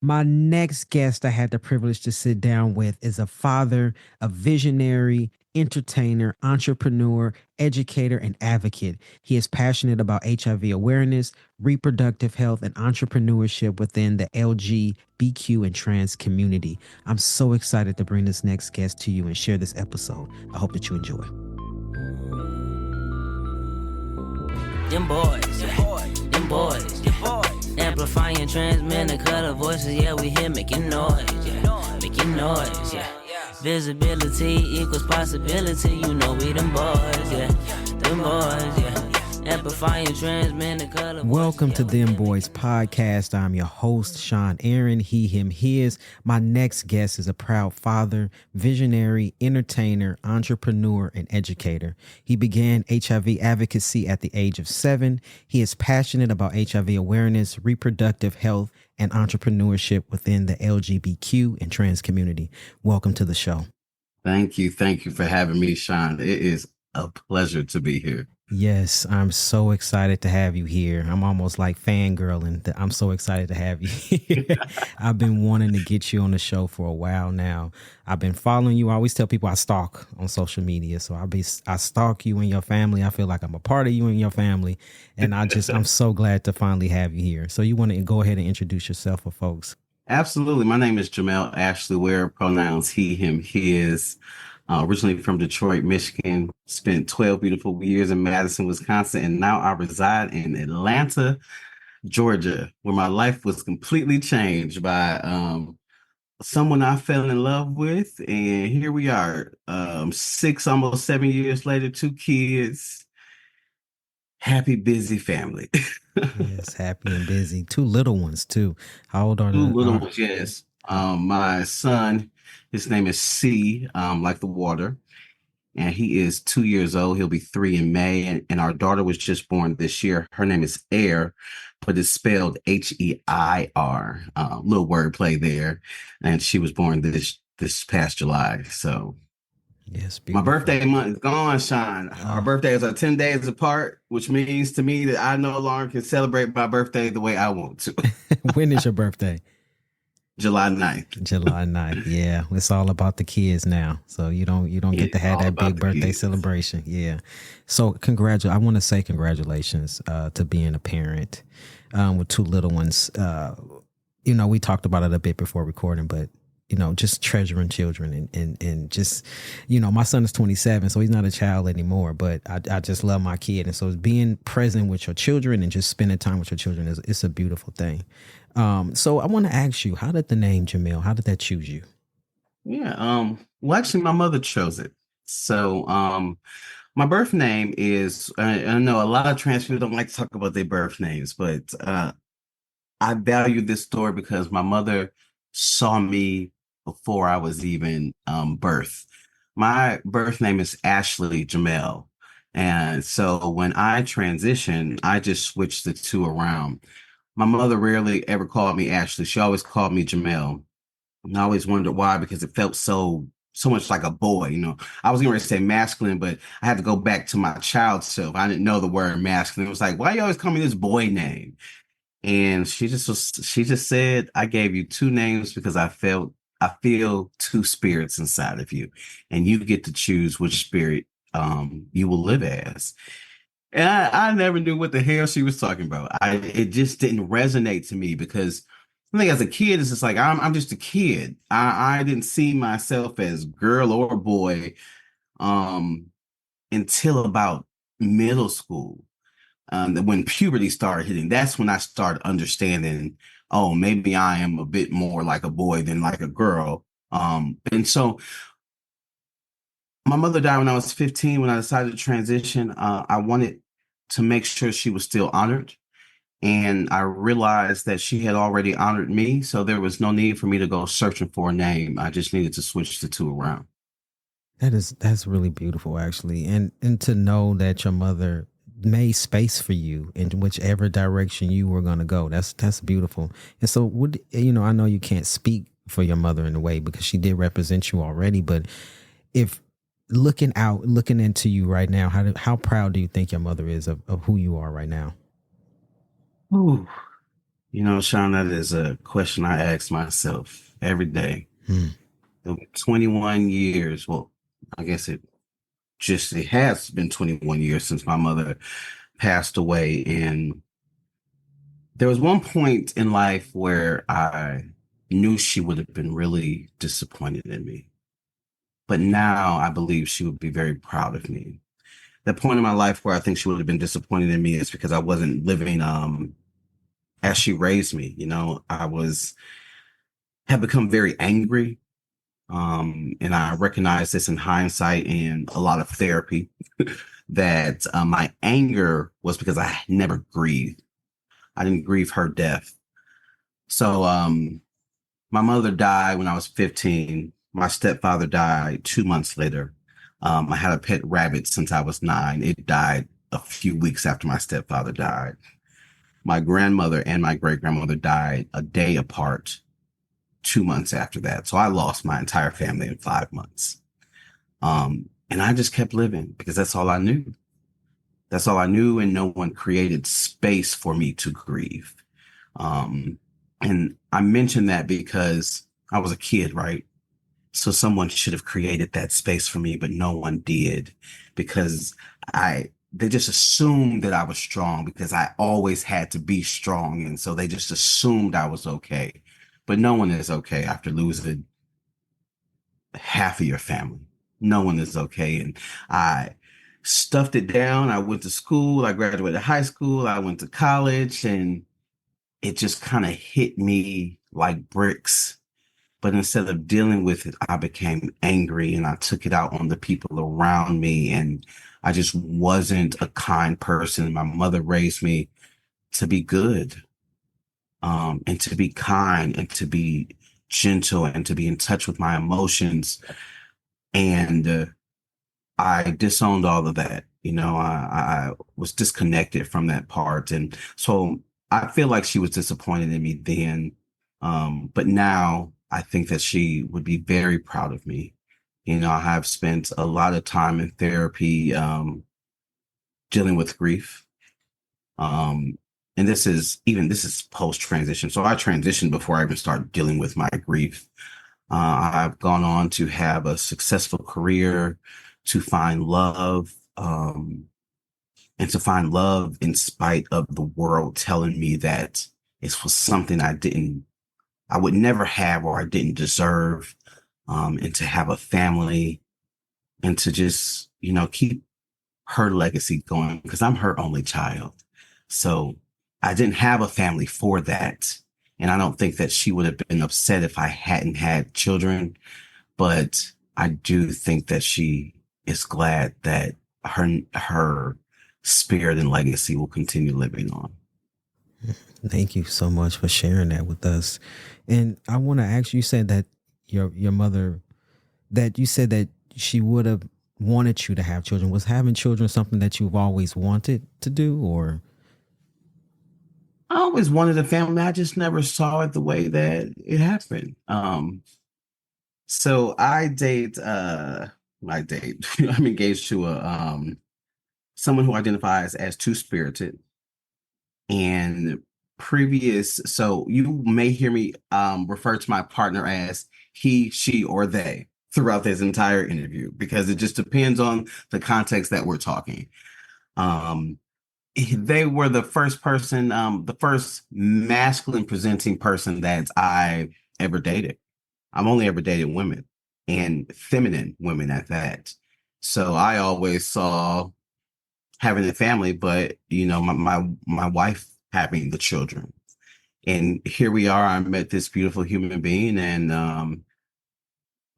My next guest I had the privilege to sit down with is a father, a visionary, entertainer, entrepreneur, educator, and advocate. He is passionate about HIV awareness, reproductive health, and entrepreneurship within the LGBQ and trans community. I'm so excited to bring this next guest to you and share this episode. I hope that you enjoy. Dem boys, Dem boys, amplifying, transmitting color voices, yeah, we here making noise, making noise, visibility equals possibility, you know we them boys, them boys, amplifying, transmitting color. Welcome to Dem Bois Podcast. I'm your host, Sean Aaron, he, him, his. My next guest is a proud father, visionary, entertainer, entrepreneur, and educator. He began HIV advocacy at the age of 7. He is passionate about HIV awareness, reproductive health, and entrepreneurship within the LGBTQ and trans community. Welcome to the show. Thank you. Thank you for having me, Sean. It is a pleasure to be here. Yes, I'm so excited to have you here. I'm almost like fangirling. I'm so excited to have you here. I've been wanting to get you on the show for a while now. I've been following you. I always tell people I stalk on social media. So I stalk you and your family. I feel like I'm a part of you and your family. And I'm so glad to finally have you here. So you want to go ahead and introduce yourself for folks? Absolutely. My name is Jamel Ashely Ware, pronouns he, him, his. Originally from Detroit, Michigan, spent 12 beautiful years in Madison, Wisconsin, and now I reside in Atlanta, Georgia, where my life was completely changed by someone I fell in love with. And here we are, 6, almost 7 years later, 2 kids, happy, busy family. Yes, happy and busy. 2 little ones, too. How old are they? 2 little ones, yes. My son, his name is C, like the water, and he is 2 years old. He'll be 3 in May, and our daughter was just born this year. Her name is Air, but it's spelled H-E-I-R. Little wordplay there, and she was born this past July. So, yes, my birthday month is gone, Sean. Our birthdays are 10 days apart, which means to me that I no longer can celebrate my birthday the way I want to. When is your birthday? July 9th. July 9th. Yeah. It's all about the kids now. So you don't get to have that big birthday celebration. Yeah. So I want to say congratulations to being a parent with 2 little ones. We talked about it a bit before recording, but just treasuring children and just, my son is 27, so he's not a child anymore, but I just love my kid. And so being present with your children and just spending time with your children it's a beautiful thing. So I want to ask you, how did the name Jamel, how did that choose you? Yeah. Well, actually my mother chose it. So, my birth name is, I know a lot of trans people don't like to talk about their birth names, but, I value this story because my mother saw me before I was even birthed. My birth name is Ashely Jamel. And so when I transitioned, I just switched the 2 around. My mother rarely ever called me Ashley. She always called me Jamel. And I always wondered why, because it felt so much like a boy. I was going to say masculine, but I had to go back to my child self. I didn't know the word masculine. It was like, why you always call me this boy name? And she just said, I gave you 2 names because I feel 2 spirits inside of you, and you get to choose which spirit you will live as. And I never knew what the hell she was talking about. It just didn't resonate to me because I think as a kid, it's just like, I'm just a kid. I didn't see myself as girl or boy until about middle school. When puberty started hitting, that's when I started understanding, oh, maybe I am a bit more like a boy than like a girl. And so my mother died when I was 15. When I decided to transition, I wanted to make sure she was still honored. And I realized that she had already honored me. So there was no need for me to go searching for a name. I just needed to switch the 2 around. That's really beautiful, actually. And to know that your mother made space for you in whichever direction you were going to go. That's beautiful. And so I know you can't speak for your mother in a way because she did represent you already, but if looking into you right now, how proud do you think your mother is of who you are right now? Ooh, Sean, that is a question I ask myself every day. Hmm. 21 years. Well, I guess it has been 21 years since my mother passed away. And there was one point in life where I knew she would have been really disappointed in me. But now I believe she would be very proud of me. That point in my life where I think she would have been disappointed in me is because I wasn't living as she raised me. Had become very angry. And I recognize this in hindsight and a lot of therapy that my anger was because I never grieved. I didn't grieve her death. So my mother died when I was 15. My stepfather died 2 months later. I had a pet rabbit since I was 9. It died a few weeks after my stepfather died. My grandmother and my great grandmother died a day apart, 2 months after that. So I lost my entire family in 5 months. And I just kept living because that's all I knew. That's all I knew. And no one created space for me to grieve. And I mention that because I was a kid, right? So someone should have created that space for me, but no one did because they just assumed that I was strong because I always had to be strong. And so they just assumed I was okay. But no one is okay after losing half of your family. No one is okay. And I stuffed it down. I went to school. I graduated high school. I went to college, and it just kind of hit me like bricks. But instead of dealing with it, I became angry and I took it out on the people around me. And I just wasn't a kind person. My mother raised me to be good, and to be kind and to be gentle and to be in touch with my emotions. And I disowned all of that. I was disconnected from that part. And so I feel like she was disappointed in me then. But now I think that she would be very proud of me. I have spent a lot of time in therapy, dealing with grief. And this is post transition. So I transitioned before I even started dealing with my grief. I've gone on to have a successful career, to find love, and to find love in spite of the world telling me that it was something I would never have or I didn't deserve, and to have a family and to just, keep her legacy going because I'm her only child. So I didn't have a family for that. And I don't think that she would have been upset if I hadn't had children. But I do think that she is glad that her spirit and legacy will continue living on. Thank you so much for sharing that with us. And I want to ask you, said that your mother, that you said that she would have wanted you to have children. Was having children something that you've always wanted to do, or? I always wanted a family. I just never saw it the way that it happened. So I'm engaged to someone who identifies as two-spirited. And so you may hear me refer to my partner as he, she, or they throughout this entire interview because it just depends on the context that we're talking. They were the first masculine presenting person that I ever dated. I've only ever dated women, and feminine women at that. So I always saw having a family, but my wife having the children. And here we are. I met this beautiful human being, and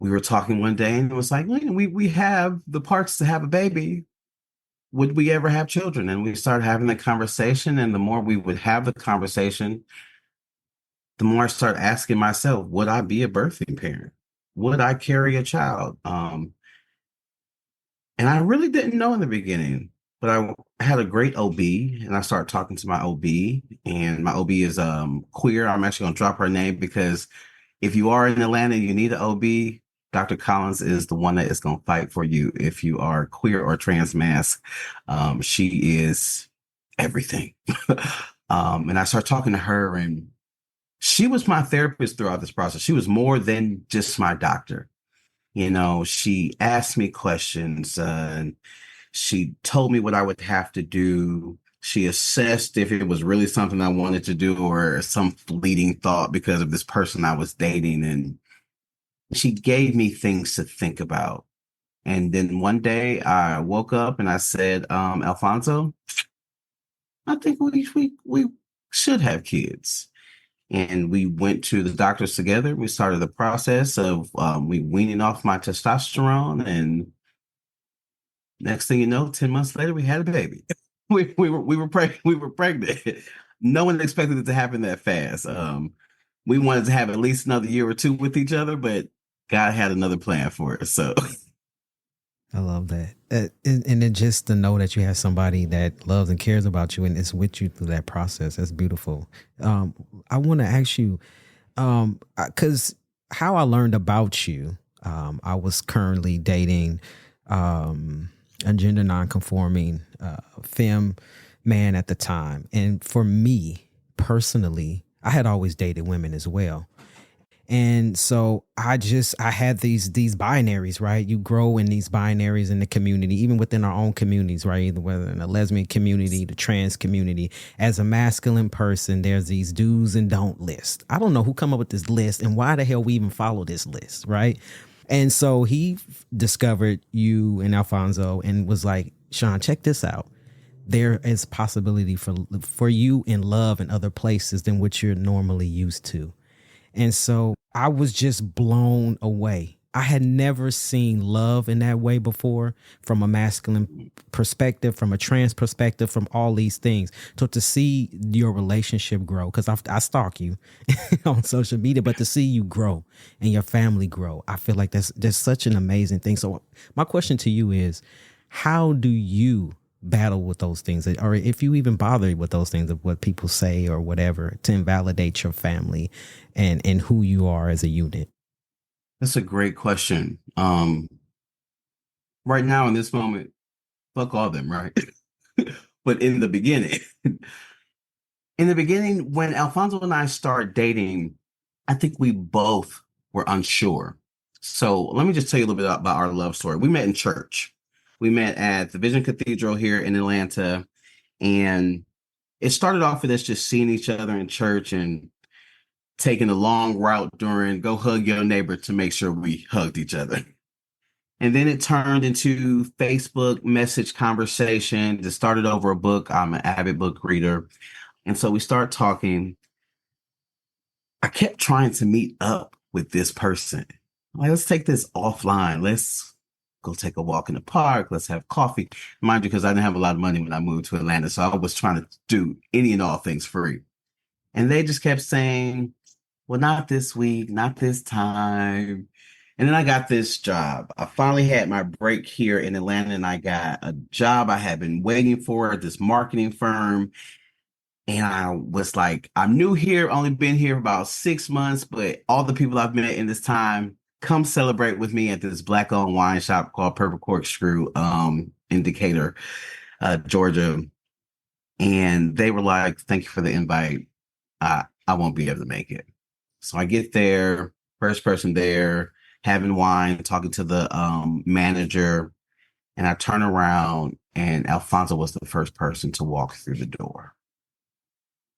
we were talking one day, and it was like, we have the parts to have a baby. Would we ever have children? And we started having the conversation. And the more we would have the conversation, the more I started asking myself, would I be a birthing parent? Would I carry a child? And I really didn't know in the beginning, but I had a great OB, and I started talking to my OB, and my OB is queer. I'm actually going to drop her name because if you are in Atlanta and you need an OB, Dr. Collins is the one that is going to fight for you if you are queer or trans mask. She is everything. And I started talking to her, and she was my therapist throughout this process. She was more than just my doctor. You know, she asked me questions, and she told me what I would have to do. She assessed if it was really something I wanted to do or some fleeting thought because of this person I was dating. And she gave me things to think about. And then one day I woke up and I said, Alfonso, I think we should have kids. And we went to the doctors together. We started the process of we weaning off my testosterone, and next thing you know, 10 months later, we had a baby. We were pregnant. No one expected it to happen that fast. We wanted to have at least another year or two with each other, but God had another plan for us. So I love that. And then just to know that you have somebody that loves and cares about you and is with you through that process. That's beautiful. I want to ask you, because how I learned about you, I was currently dating a gender nonconforming femme man at the time. And for me personally, I had always dated women as well. And so I had these binaries, right? You grow in these binaries in the community, even within our own communities, right? Either whether in the lesbian community, the trans community. As a masculine person, there's these do's and don't list. I don't know who come up with this list and why the hell we even follow this list, right? And so he discovered you and Alfonso and was like, Sean, check this out. There is possibility for you in love in other places than what you're normally used to. And so I was just blown away. I had never seen love in that way before, from a masculine perspective, from a trans perspective, from all these things. So to see your relationship grow, because I stalk you on social media, but to see you grow and your family grow, I feel like that's such an amazing thing. So my question to you is, how do you battle with those things, or if you even bother with those things of what people say or whatever to invalidate your family and who you are as a unit? that's a great question. Right now in this moment, fuck all them, right? But in the beginning, when Alfonso and I started dating, I think we both were unsure. So let me just tell you a little bit about our love story. We met in church. We met at the Vision Cathedral here in Atlanta, and it started off with us just seeing each other in church and taking a long route during go hug your neighbor to make sure we hugged each other. And then it turned into Facebook message conversation. It started over a book. I'm an avid book reader. And so we start talking. I kept trying to meet up with this person. Like, let's take this offline. Let's go take a walk in the park. Let's have coffee. Mind you, because I didn't have a lot of money when I moved to Atlanta. So I was trying to do any and all things free. And they just kept saying, well, not this week, not this time. And then I got this job. I finally had my break here in Atlanta, and I got a job I had been waiting for at this marketing firm. And I was like, I'm new here, only been here about 6 months, but all the people I've met in this time, come celebrate with me at this Black-owned wine shop called Purple Corkscrew in Decatur, Georgia. And they were like, thank you for the invite. I won't be able to make it. So I get there, first person there, having wine, talking to the manager, and I turn around, and Alfonso was the first person to walk through the door.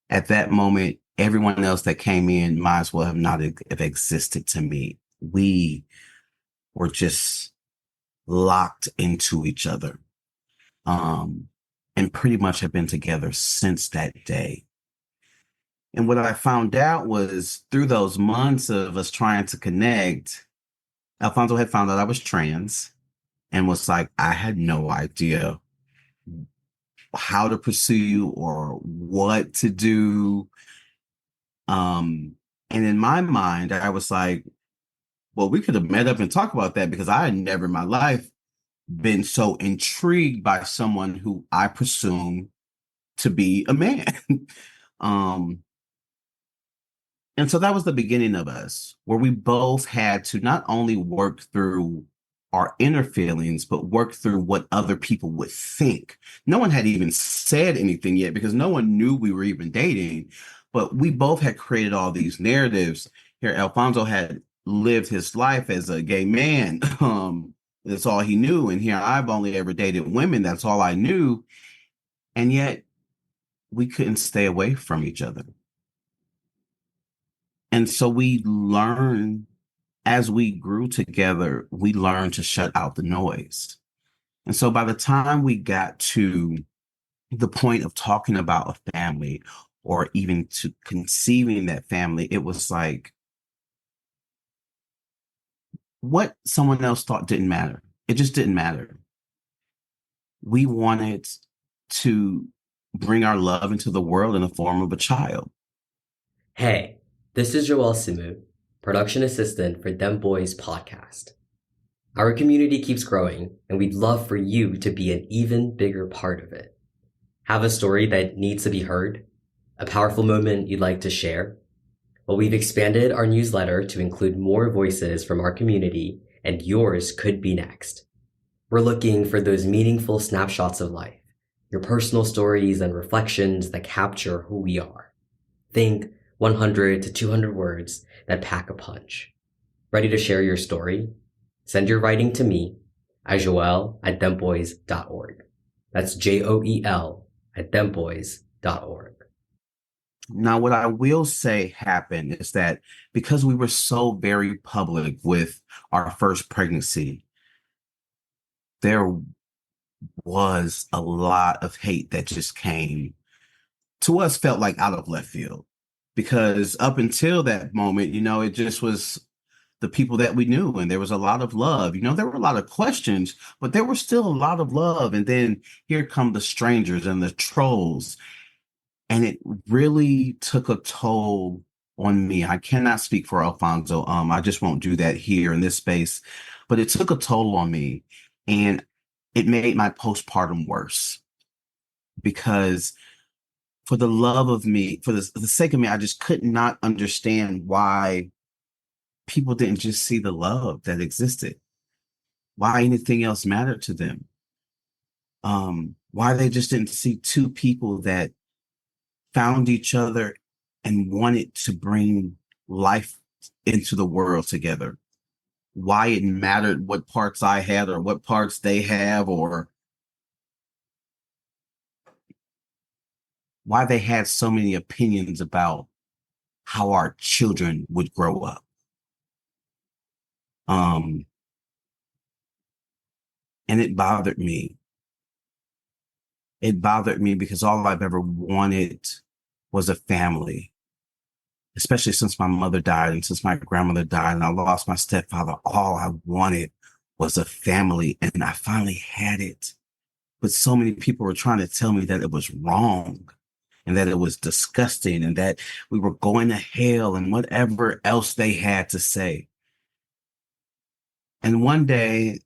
At that moment, everyone else that came in might as well have not have existed to me. We were just locked into each other, and pretty much have been together since that day. And what I found out was, through those months of us trying to connect, Alfonso had found out I was trans and was like, I had no idea how to pursue or what to do. And in my mind, I was like, well, we could have met up and talked about that, because I had never in my life been so intrigued by someone who I presume to be a man. And so that was the beginning of us, where we both had to not only work through our inner feelings, but work through what other people would think. No one had even said anything yet because no one knew we were even dating, but we both had created all these narratives. Here, Alfonso had lived his life as a gay man. That's all he knew. And here I've only ever dated women. That's all I knew. And yet we couldn't stay away from each other. And so we learned, as we grew together, we learned to shut out the noise. And so by the time we got to the point of talking about a family or even to conceiving that family, it was like what someone else thought didn't matter. It just didn't matter. We wanted to bring our love into the world in the form of a child. Hey, this is Joel Simu, production assistant for Dem Bois Podcast. Our community keeps growing, and we'd love for you to be an even bigger part of it. Have a story that needs to be heard? A powerful moment you'd like to share? Well, we've expanded our newsletter to include more voices from our community, and yours could be next. We're looking for those meaningful snapshots of life, your personal stories and reflections that capture who we are. Think 100 to 200 words that pack a punch. Ready to share your story? Send your writing to me at joel@dembois.org. That's JOEL@dembois.org. Now, what I will say happened is that because we were so very public with our first pregnancy, there was a lot of hate that just came to us, felt like out of left field. Because up until that moment, it just was the people that we knew, and there was a lot of love. There were a lot of questions, but there was still a lot of love. And then here come the strangers and the trolls. And it really took a toll on me. I cannot speak for Alfonso. I just won't do that here in this space. But it took a toll on me, and it made my postpartum worse because for the love of me, for the sake of me, I just could not understand why people didn't just see the love that existed, why anything else mattered to them, why they just didn't see two people that found each other and wanted to bring life into the world together, why it mattered what parts I had or what parts they have, or why they had so many opinions about how our children would grow up. And it bothered me. It bothered me because all I've ever wanted was a family, especially since my mother died and since my grandmother died and I lost my stepfather. All I wanted was a family, and I finally had it. But so many people were trying to tell me that it was wrong and that it was disgusting and that we were going to hell and whatever else they had to say. And one day,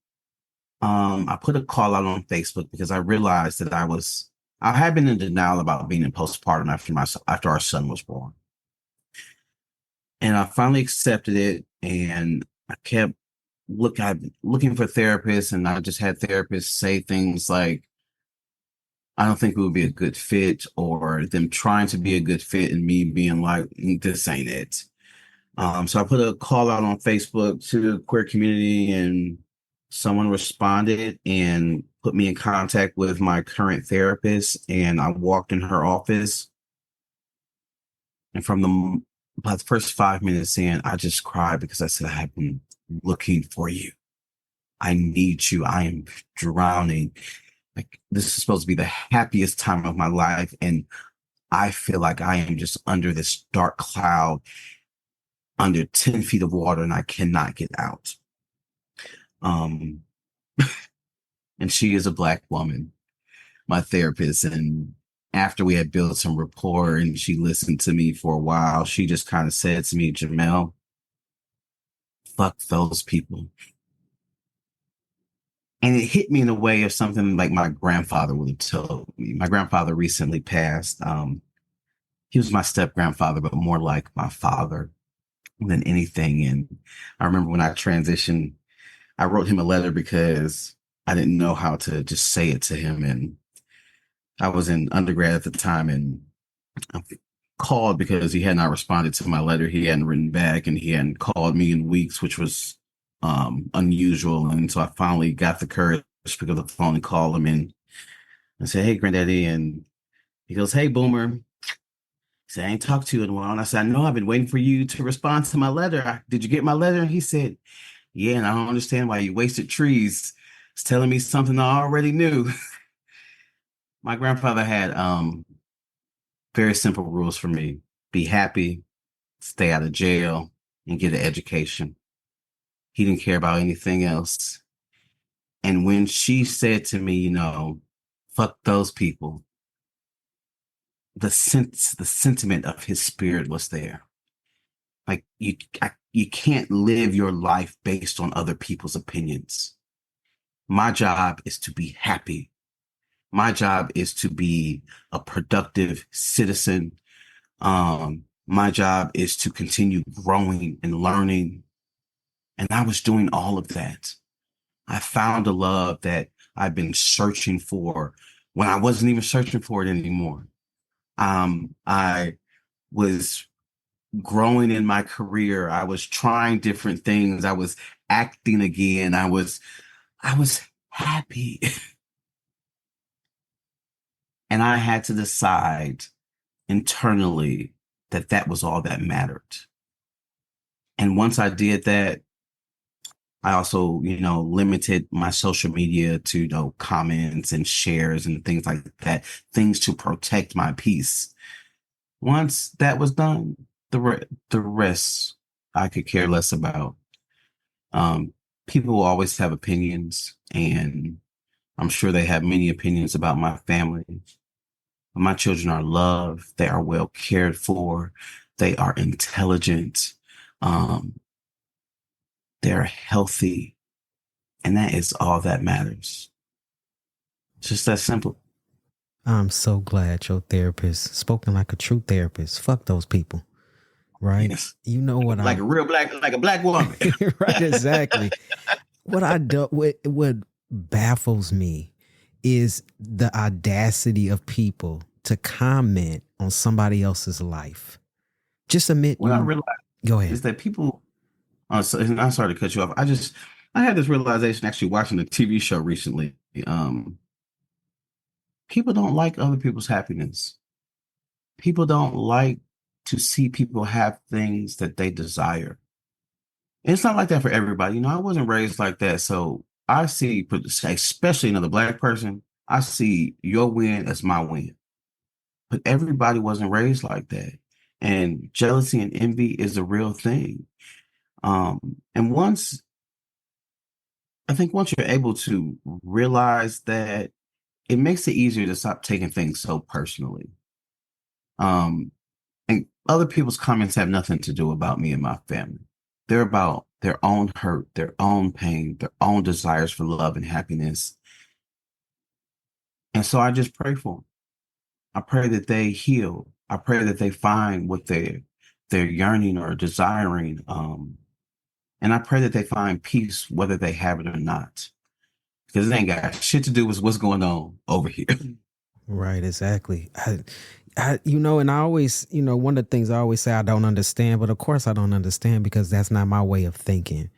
I put a call out on Facebook because I realized that I had been in denial about being in postpartum after our son was born. And I finally accepted it, and I kept looking for therapists, and I just had therapists say things like, I don't think it would be a good fit, or them trying to be a good fit and me being like, this ain't it. So I put a call out on Facebook to the queer community, and someone responded and put me in contact with my current therapist. And I walked in her office, and by the first 5 minutes in, I just cried because I said, I have been looking for you. I need you. I am drowning. Like, this is supposed to be the happiest time of my life, and I feel like I am just under this dark cloud, under 10 feet of water, and I cannot get out. And she is a Black woman, my therapist. And after we had built some rapport and she listened to me for a while, she just kind of said to me, Jamel, fuck those people. And it hit me in a way of something like my grandfather would have told me. My grandfather recently passed. He was my step grandfather, but more like my father than anything. And I remember when I transitioned, I wrote him a letter because I didn't know how to just say it to him. And I was in undergrad at the time, and I called because he had not responded to my letter. He hadn't written back, and he hadn't called me in weeks, which was unusual. And so I finally got the courage to pick up the phone and call him, and I said, "Hey, Granddaddy." And he goes, "Hey, Boomer." He said, "I ain't talked to you in a while." And I said, "I know, I've been waiting for you to respond to my letter. Did you get my letter?" And he said, "Yeah, and I don't understand why you wasted trees. It's telling me something I already knew." My grandfather had very simple rules for me: be happy, stay out of jail, and get an education. He didn't care about anything else. And when she said to me, fuck those people, the sentiment of his spirit was there. Like you can't live your life based on other people's opinions. My job is to be happy. My job is to be a productive citizen. My job is to continue growing and learning. And I was doing all of that. I found a love that I've been searching for when I wasn't even searching for it anymore. I was growing in my career. I was trying different things. I was acting again. I was happy. And I had to decide internally that was all that mattered. And once I did that, I also, limited my social media to, comments and shares and things like that, things to protect my peace. Once that was done, the rest I could care less about. People will always have opinions, and I'm sure they have many opinions about my family. My children are loved. They are well cared for. They are intelligent. They're healthy. And that is all that matters. It's just that simple. I'm so glad your therapist spoken like a true therapist. Fuck those people. Right? Yes. You know what? Like a black woman. Right, exactly. What baffles me is the audacity of people to comment on somebody else's life. Just admit. What I realized go ahead. is that people, I'm sorry to cut you off. I had this realization actually watching a TV show recently. People don't like other people's happiness. People don't like to see people have things that they desire. And it's not like that for everybody. I wasn't raised like that. So I see, especially another Black person, I see your win as my win. But everybody wasn't raised like that. And jealousy and envy is a real thing. And once you're able to realize that, it makes it easier to stop taking things so personally. And other people's comments have nothing to do about me and my family. They're about their own hurt, their own pain, their own desires for love and happiness. And so I just pray for them. I pray that they heal. I pray that they find what they're yearning or desiring. And I pray that they find peace, whether they have it or not. Because it ain't got shit to do with what's going on over here. Right, exactly. And I always, one of the things I always say I don't understand, but of course I don't understand because that's not my way of thinking.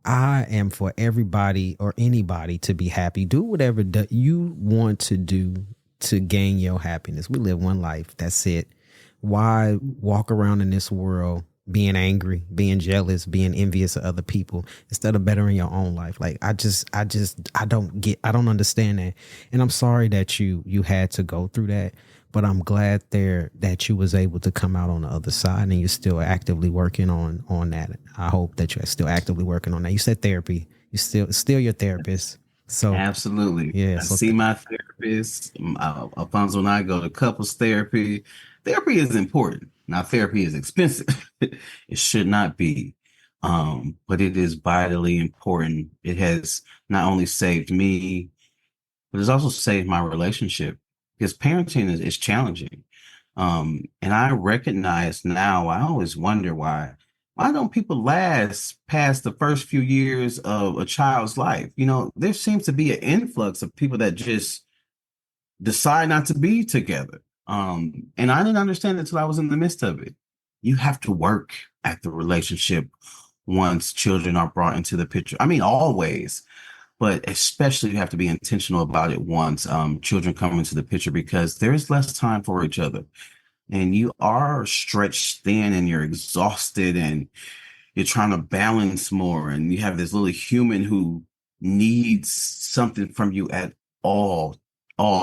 I am for everybody or anybody to be happy. Do whatever you want to do to gain your happiness. We live one life. That's it. Why walk around in this world being angry, being jealous, being envious of other people instead of bettering your own life? Like, I don't understand that. And I'm sorry that you had to go through that, but I'm glad that you was able to come out on the other side and you're still actively working on that. I hope that you're still actively working on that. You said therapy, you still your therapist. So absolutely. Yeah. I see my therapist. Alfonso and I go to couples therapy. Therapy is important. Now, therapy is expensive. It should not be. But it is vitally important. It has not only saved me, but it's also saved my relationship because parenting is challenging. And I recognize now, I always wonder why why don't people last past the first few years of a child's life? There seems to be an influx of people that just decide not to be together. And I didn't understand it until I was in the midst of it. You have to work at the relationship once children are brought into the picture. I mean, always, but especially you have to be intentional about it once children come into the picture, because there's less time for each other. And you are stretched thin and you're exhausted and you're trying to balance more. And you have this little human who needs something from you at all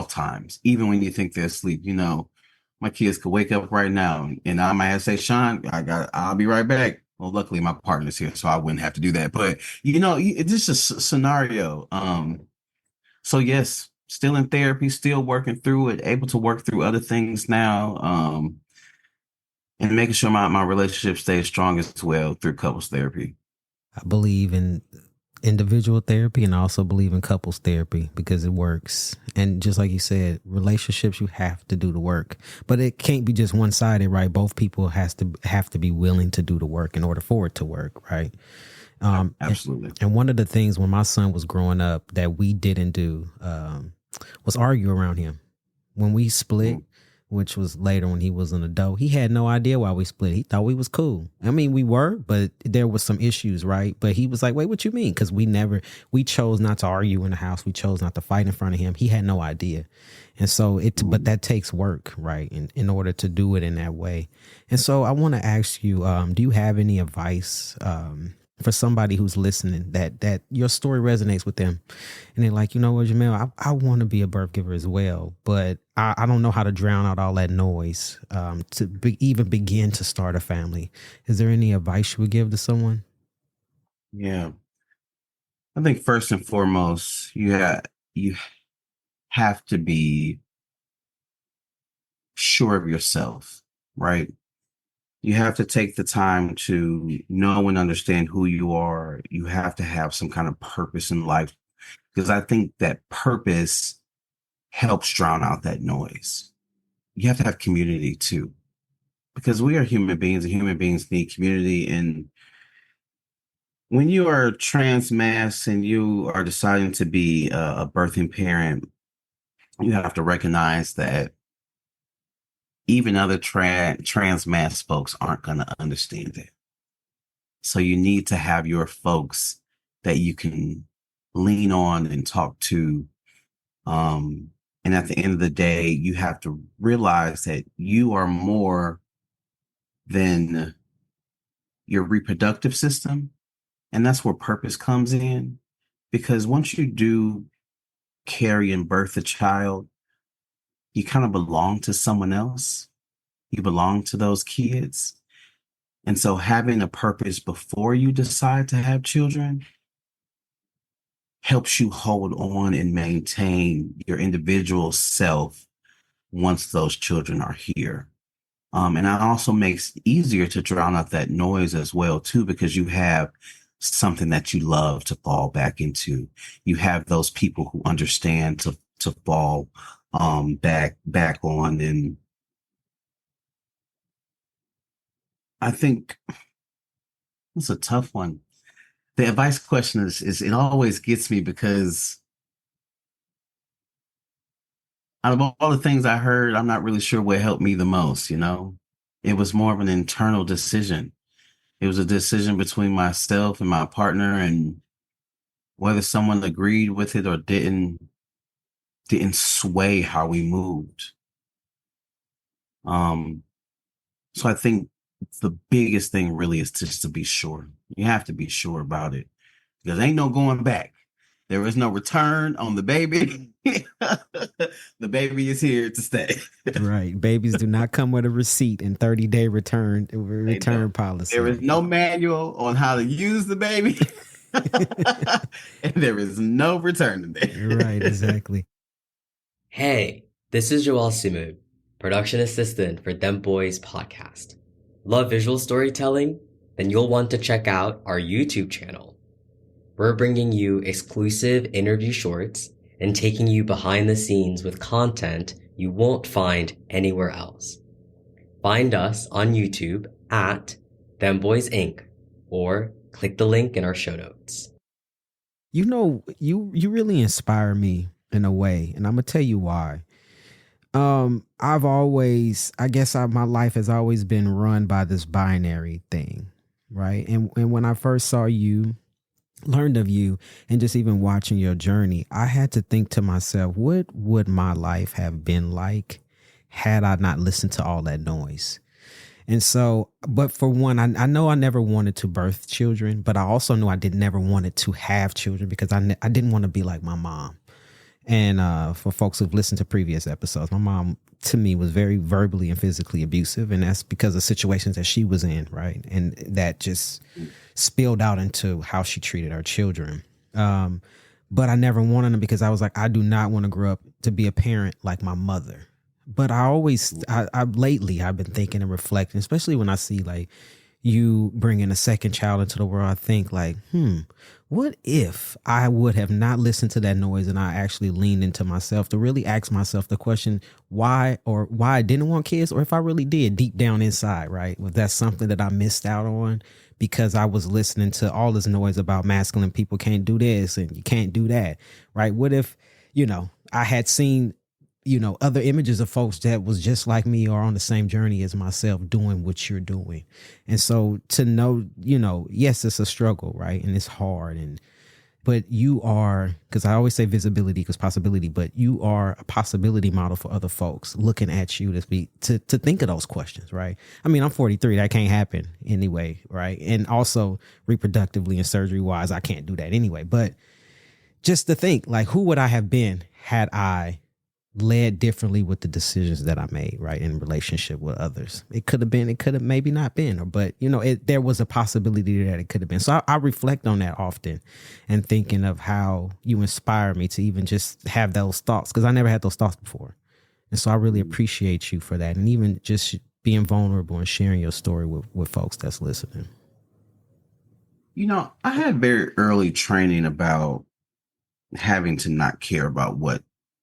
times, even when you think they're asleep. My kids could wake up right now and I might have to say, Sean, I'll be right back. Well, luckily my partner's here, so I wouldn't have to do that. But it's just a scenario. So yes, still in therapy, still working through it, able to work through other things now, and making sure my relationship stays strong as well through couples therapy. I believe in individual therapy and I also believe in couples therapy because it works. And just like you said, relationships, you have to do the work, but it can't be just one-sided, right? Both people have to be willing to do the work in order for it to work, right? Absolutely. And one of the things when my son was growing up that we didn't do was argue around him. When we split, which was later when he was an adult, he had no idea why we split. He thought we was cool. I mean, we were, but there was some issues, right? But he was like, wait, what you mean? Because we chose not to argue in the house. We chose not to fight in front of him. He had no idea. And so but that takes work, right? In order to do it in that way. And so I want to ask you, do you have any advice for somebody who's listening that your story resonates with them and they're like, you know what, Jamel, I want to be a birth giver as well, but I don't know how to drown out all that noise even begin to start a family. Is there any advice you would give to someone? Yeah. I think first and foremost, you have to be sure of yourself, right? You have to take the time to know and understand who you are. You have to have some kind of purpose in life, because I think that purpose helps drown out that noise. You have to have community too, because we are human beings and human beings need community. And when you are trans mass and you are deciding to be a birthing parent, you have to recognize that even other trans mass folks aren't going to understand it. So you need to have your folks that you can lean on and talk to. And at the end of the day, you have to realize that you are more than your reproductive system. And that's where purpose comes in. Because once you do carry and birth a child, you kind of belong to someone else. You belong to those kids. And so having a purpose before you decide to have children helps you hold on and maintain your individual self once those children are here. And it also makes it easier to drown out that noise as well, too, because you have something that you love to fall back into. You have those people who understand to fall back on. And I think it's a tough one. The advice question is it always gets me, because out of all the things I heard, I'm not really sure what helped me the most. It was more of an internal decision. It was a decision between myself and my partner, and whether someone agreed with it or didn't sway how we moved. So I think the biggest thing really is just to be sure. You have to be sure about it, because ain't no going back. There is no return on the baby. The baby is here to stay. Right. Babies do not come with a receipt and 30-day return policy. There is no manual on how to use the baby. And there is no return there. Right, exactly. Hey, this is Joel Simu, production assistant for Dem Bois Podcast. Love visual storytelling? Then you'll want to check out our YouTube channel. We're bringing you exclusive interview shorts and taking you behind the scenes with content you won't find anywhere else. Find us on YouTube at Dem Bois Inc., or click the link in our show notes. You know, you really inspire me in a way, and I'm gonna tell you why. I guess my life has always been run by this binary thing, right? And when I first saw you, learned of you, and just even watching your journey, I had to think to myself, what would my life have been like had I not listened to all that noise? And so, but for one, I know I never wanted to birth children, but I also knew I never wanted to have children because I didn't want to be like my mom. And for folks who've listened to previous episodes, my mom to me was very verbally and physically abusive. And that's because of situations that she was in. Right. And that just spilled out into how she treated our children. But I never wanted them because I was like, I do not want to grow up to be a parent like my mother. But lately I've been thinking and reflecting, especially when I see like you bringing a second child into the world. I think like, what if I would have not listened to that noise and I actually leaned into myself to really ask myself the question, why I didn't want kids, or if I really did deep down inside, right? Was that something that I missed out on because I was listening to all this noise about masculine people can't do this and you can't do that, right? What if, I had seen other images of folks that was just like me or on the same journey as myself doing what you're doing. And so to know, yes, it's a struggle, right? And it's hard. But you are, because I always say visibility equals possibility, but you are a possibility model for other folks looking at you to think of those questions, right? I mean, I'm 43. That can't happen anyway, right? And also reproductively and surgery wise, I can't do that anyway. But just to think, like, who would I have been had I led differently with the decisions that I made, right, in relationship with others? It could have maybe not been, but there was a possibility that it could have been. So I reflect on that often and thinking of how you inspire me to even just have those thoughts, because I never had those thoughts before. And so I really appreciate you for that, and even just being vulnerable and sharing your story with folks that's listening. I had very early training about having to not care about what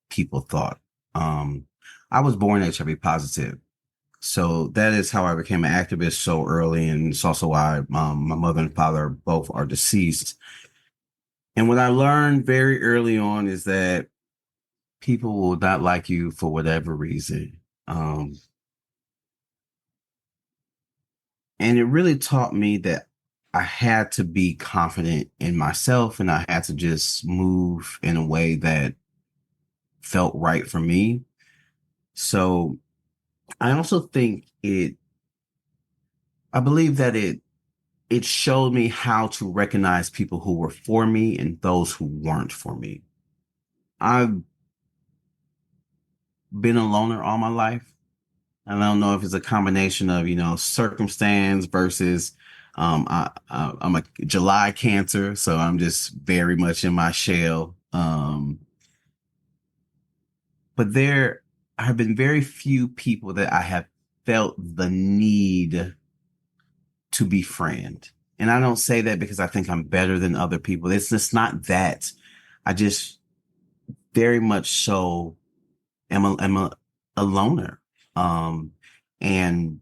people thought. I was born HIV positive. So that is how I became an activist so early. And it's also why my mother and father both are deceased. And what I learned very early on is that people will not like you for whatever reason. And it really taught me that I had to be confident in myself, and I had to just move in a way that felt right for me. So I also think I believe that it showed me how to recognize people who were for me and those who weren't for me. I've been a loner all my life. And I don't know if it's a combination of, circumstance versus I'm a July Cancer, so I'm just very much in my shell. But there have been very few people that I have felt the need to befriend. And I don't say that because I think I'm better than other people. It's just not that. I just very much so am a loner. And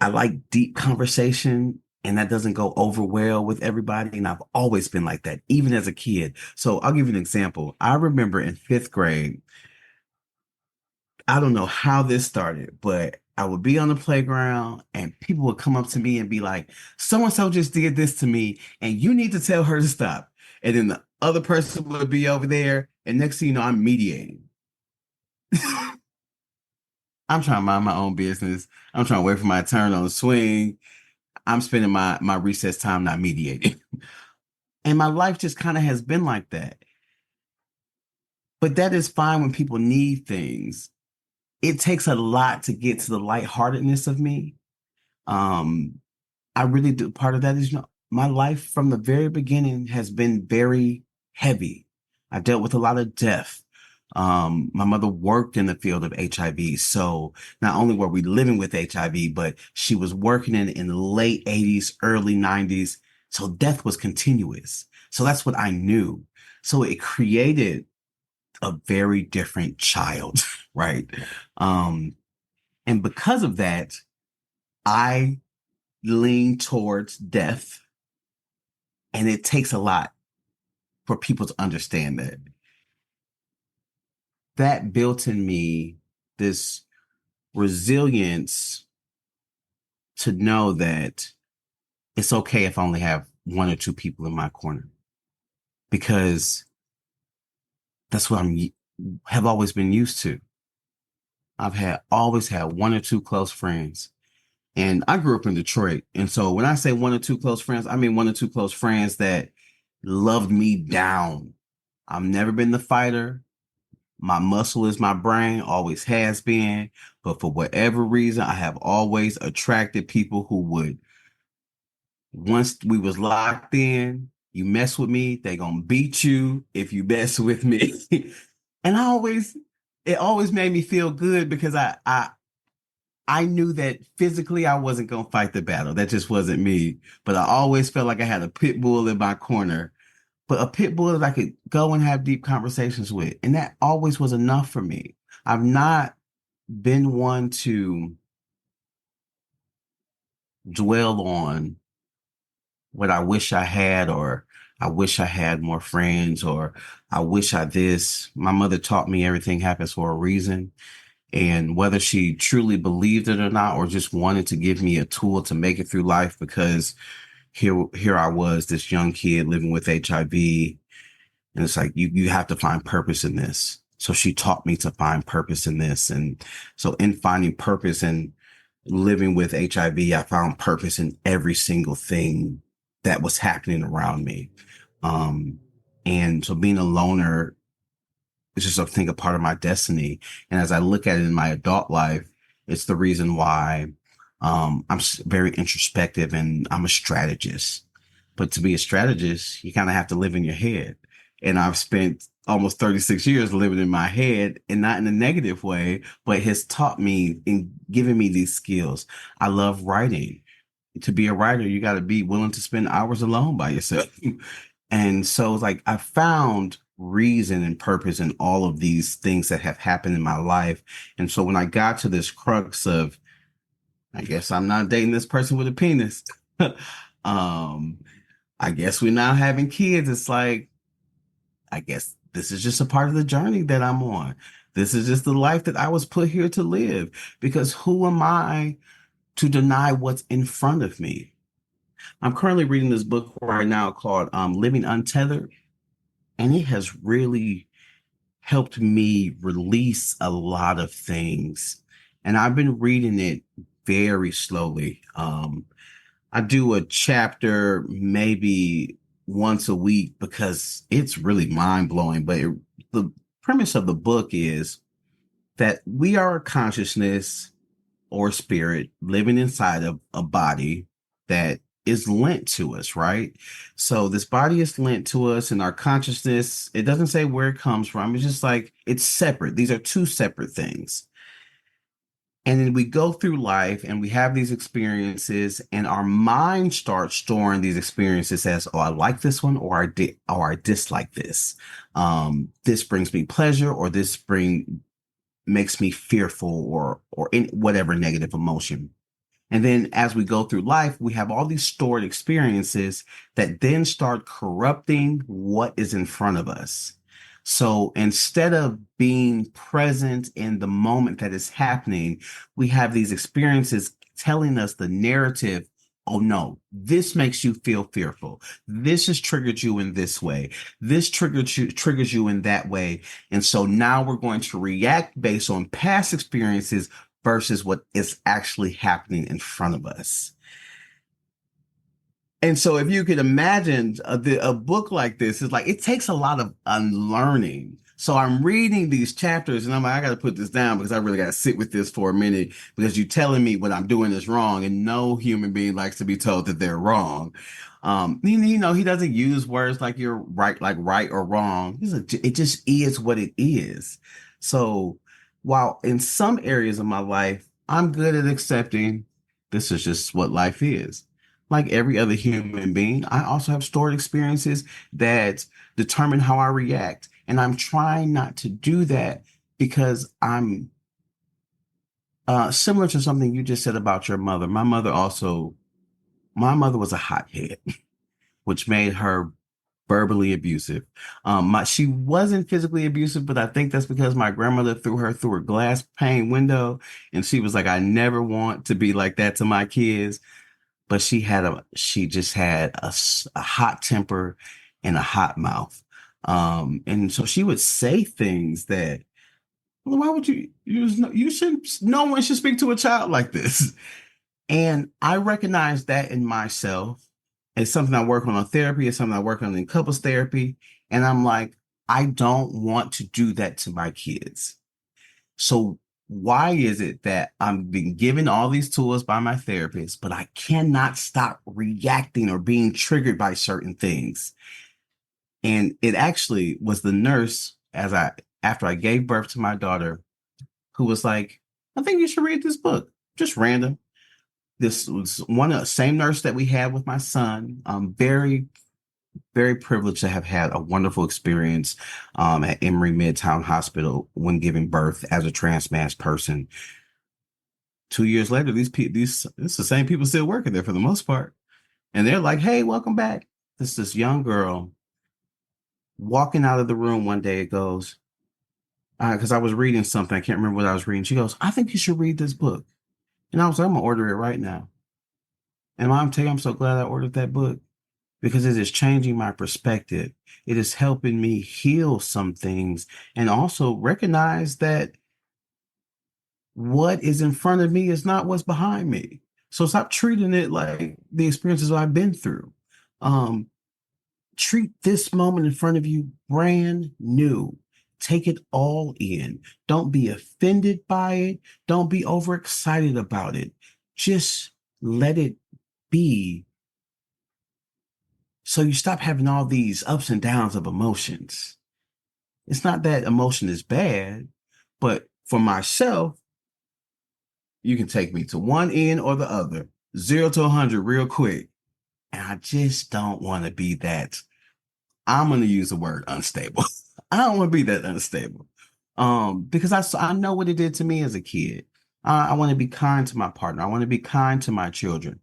I like deep conversation, and that doesn't go over well with everybody. And I've always been like that, even as a kid. So I'll give you an example. I remember in 5th grade, I don't know how this started, but I would be on the playground and people would come up to me and be like, so-and-so just did this to me and you need to tell her to stop. And then the other person would be over there, and next thing you know, I'm mediating. I'm trying to mind my own business. I'm trying to wait for my turn on the swing. I'm spending my recess time not mediating. And my life just kind of has been like that. But that is fine when people need things. It takes a lot to get to the lightheartedness of me. I really do. Part of that is, my life from the very beginning has been very heavy. I dealt with a lot of death. My mother worked in the field of HIV. So not only were we living with HIV, but she was working in the late 80s, early 90s. So death was continuous. So that's what I knew. So it created a very different child, right? And because of that, I lean towards death. And it takes a lot for people to understand that. That built in me this resilience to know that it's okay if I only have one or two people in my corner, because that's what have always been used to. I've always had one or two close friends. And I grew up in Detroit. And so when I say one or two close friends, I mean one or two close friends that loved me down. I've never been the fighter. My muscle is my brain, always has been. But for whatever reason, I have always attracted people who would, once we was locked in, you mess with me, they gonna beat you if you mess with me. And it always made me feel good, because I knew that physically I wasn't going to fight the battle. That just wasn't me. But I always felt like I had a pit bull in my corner, but a pit bull that I could go and have deep conversations with. And that always was enough for me. I've not been one to dwell on what I wish I had, or I wish I had more friends, or I wish I this. My mother taught me everything happens for a reason. And whether she truly believed it or not, or just wanted to give me a tool to make it through life, because here I was, this young kid living with HIV. And it's like, you have to find purpose in this. So she taught me to find purpose in this. And so in finding purpose and living with HIV, I found purpose in every single thing that was happening around me. And so being a loner, it's just, I think, a part of my destiny. And as I look at it in my adult life, it's the reason why I'm very introspective and I'm a strategist. But to be a strategist, you kind of have to live in your head. And I've spent almost 36 years living in my head, and not in a negative way, but has taught me and given me these skills. I love writing. To be a writer, you got to be willing to spend hours alone by yourself. And so it's like, I found reason and purpose in all of these things that have happened in my life. And so when I got to this crux of, I guess I'm not dating this person with a penis. I guess we're now having kids. It's like, I guess this is just a part of the journey that I'm on. This is just the life that I was put here to live, because who am I to deny what's in front of me? I'm currently reading this book right now called Living Untethered, and it has really helped me release a lot of things. And I've been reading it very slowly. I do a chapter maybe once a week because it's really mind blowing. But the premise of the book is that we are a consciousness or spirit living inside of a body that is lent to us, right? So this body is lent to us, and our consciousness, it doesn't say where it comes from. It's just like, it's separate. These are two separate things. And then we go through life and we have these experiences, and our mind starts storing these experiences as, oh, I like this one, or I dislike this. This brings me pleasure, or this makes me fearful, or in whatever negative emotion. And then as we go through life, we have all these stored experiences that then start corrupting what is in front of us. So instead of being present in the moment that is happening, we have these experiences telling us the narrative. Oh no, this makes you feel fearful. This has triggered you in this way. This triggers you in that way. And so now we're going to react based on past experiences versus what is actually happening in front of us. And so if you could imagine a book like this, is like, it takes a lot of unlearning. So I'm reading these chapters and I'm like, I got to put this down because I really got to sit with this for a minute, because you're telling me what I'm doing is wrong, and no human being likes to be told that they're wrong. He doesn't use words like you're right, like right or wrong. It just is what it is. So while in some areas of my life, I'm good at accepting this is just what life is. Like every other human being, I also have stored experiences that determine how I react. And I'm trying not to do that, because I'm similar to something you just said about your mother. My mother also my mother was a hothead, which made her verbally abusive. She wasn't physically abusive, but I think that's because my grandmother threw her through a glass pane window, and she was like, "I never want to be like that to my kids." But she just had a hot temper and a hot mouth. And so she would say things that, well, why would you shouldn't, no one should speak to a child like this. And I recognize that in myself. It's something I work on in therapy. It's something I work on in couples therapy. And I'm like, I don't want to do that to my kids. So why is it that I'm being given all these tools by my therapist, but I cannot stop reacting or being triggered by certain things? And it actually was the nurse after I gave birth to my daughter, who was like, I think you should read this book. Just random. This was same nurse that we had with my son. Very, very privileged to have had a wonderful experience at Emory Midtown Hospital when giving birth as a trans person. 2 years later, it's the same people still working there for the most part. And they're like, "Hey, welcome back." This young girl walking out of the room one day, it goes, because I was reading something. I can't remember what I was reading. She goes, "I think you should read this book." And I was like, "I'm going to order it right now." And Mom, tell you, I'm so glad I ordered that book because it is changing my perspective. It is helping me heal some things and also recognize that what is in front of me is not what's behind me. So stop treating it like the experiences I've been through. Treat this moment in front of you brand new. Take it all in. Don't be offended by it. Don't be overexcited about it. Just let it be. So you stop having all these ups and downs of emotions. It's not that emotion is bad, but for myself, you can take me to one end or the other, 0 to 100 real quick. And I just don't want to be that. I'm going to use the word unstable. I don't want to be that unstable because I know what it did to me as a kid. I want to be kind to my partner. I want to be kind to my children,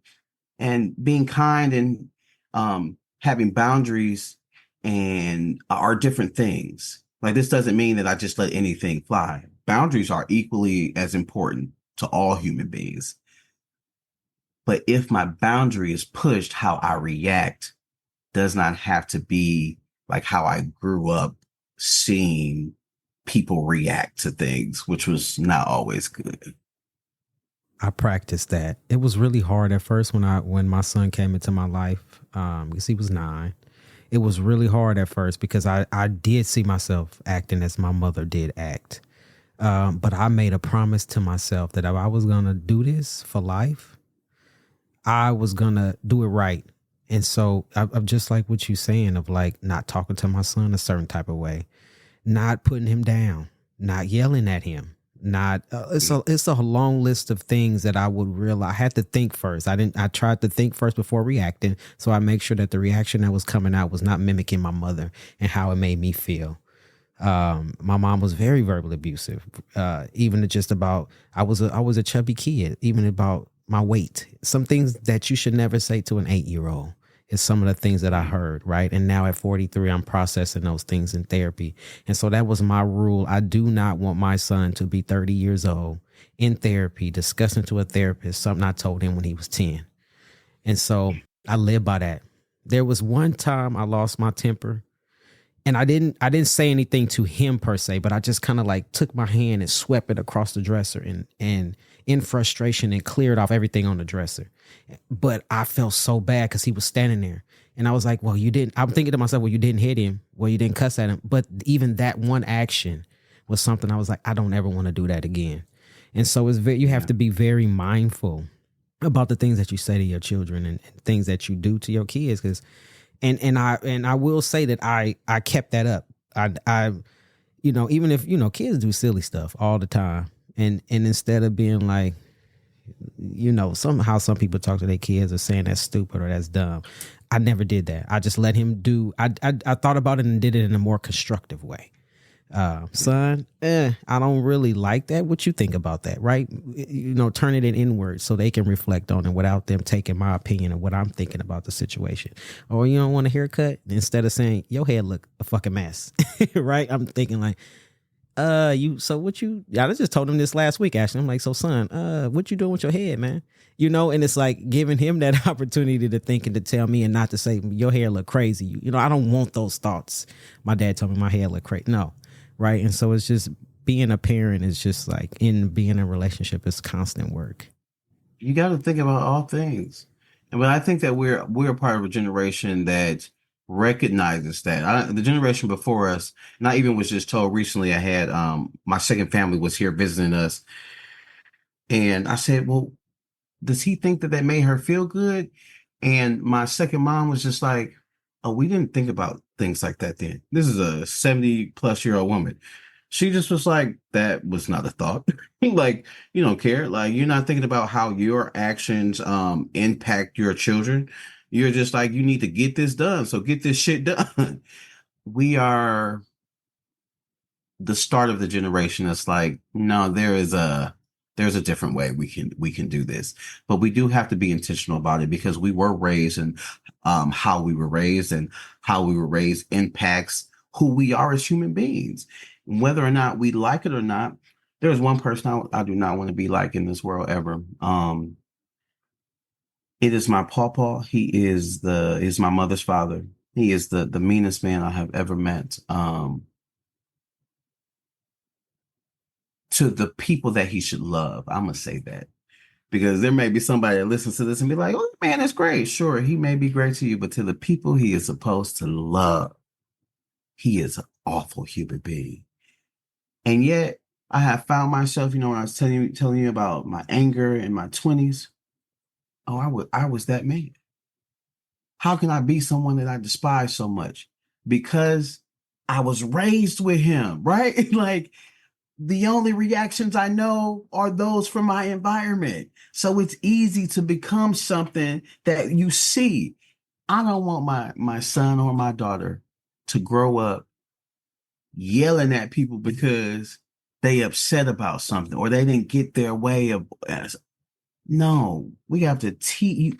and being kind and having boundaries and are different things. Like, this doesn't mean that I just let anything fly. Boundaries are equally as important to all human beings. But if my boundary is pushed, how I react does not have to be like how I grew up seeing people react to things, which was not always good. I practiced that. It was really hard at first when my son came into my life, because he was 9. It was really hard at first because I did see myself acting as my mother did act. But I made a promise to myself that if I was going to do this for life, I was going to do it right. And so I'm just like what you're saying of like not talking to my son a certain type of way, not putting him down, not yelling at him, not it's a long list of things that I would realize. I had to think first. I tried to think first before reacting. So I make sure that the reaction that was coming out was not mimicking my mother and how it made me feel. My mom was very verbally abusive, even just about, I was a chubby kid, even about my weight. Some things that you should never say to an 8-year-old is some of the things that I heard, right? And now at 43, I'm processing those things in therapy. And so that was my rule. I do not want my son to be 30 years old in therapy, discussing to a therapist something I told him when he was 10. And so I live by that. There was one time I lost my temper. And I didn't say anything to him per se, but I just kind of like took my hand and swept it across the dresser and in frustration and cleared off everything on the dresser. But I felt so bad because he was standing there. And I was like, well, you didn't. I'm thinking to myself, well, you didn't hit him. Well, you didn't cuss at him. But even that one action was something I was like, I don't ever want to do that again. And so you have to be very mindful about the things that you say to your children and things that you do to your kids, because And I will say that I kept that up. I even if, kids do silly stuff all the time. And instead of being like, somehow some people talk to their kids or saying that's stupid or that's dumb, I never did that. I just let him do, I thought about it and did it in a more constructive way. Son, I don't really like that. What you think about that, right? Turn it inward so they can reflect on it without them taking my opinion and what I'm thinking about the situation. Or you don't want a haircut? Instead of saying, your hair look a fucking mess, right? I'm thinking like, I just told him this last week, actually. I'm like, so son, what you doing with your head, man? And it's like giving him that opportunity to think and to tell me and not to say your hair look crazy. I don't want those thoughts. My dad told me my hair look crazy. No. Right. And so it's just being a parent is just like in being in a relationship is constant work. You got to think about all things. But I think that we're part of a generation that recognizes that. The generation before us, and I even was just told recently, I had my second family was here visiting us. And I said, well, does he think that made her feel good? And my second mom was just like, oh, we didn't think about things like that then. This is a 70-plus-year-old woman. She just was like, that was not a thought. Like, you don't care. Like, you're not thinking about how your actions impact your children. You're just like, you need to get this done. So get this shit done. We are the start of the generation that's like, no, there's a different way we can do this. But we do have to be intentional about it because we were raised and how we were raised and how we were raised impacts who we are as human beings. Whether or not we like it or not, there's one person I do not want to be like in this world ever. It is my pawpaw. He is my mother's father. He is the meanest man I have ever met. To the people that he should love, I'm gonna say that. Because there may be somebody that listens to this and be like, oh man, that's great. Sure, he may be great to you, but to the people he is supposed to love, he is an awful human being. And yet I have found myself, when I was telling you about my anger in my 20s. Oh, I was that man. How can I be someone that I despise so much? Because I was raised with him, right? Like, the only reactions I know are those from my environment. So it's easy to become something that you see. I don't want my son or my daughter to grow up yelling at people because they upset about something or they didn't get their way of. No, we have to teach.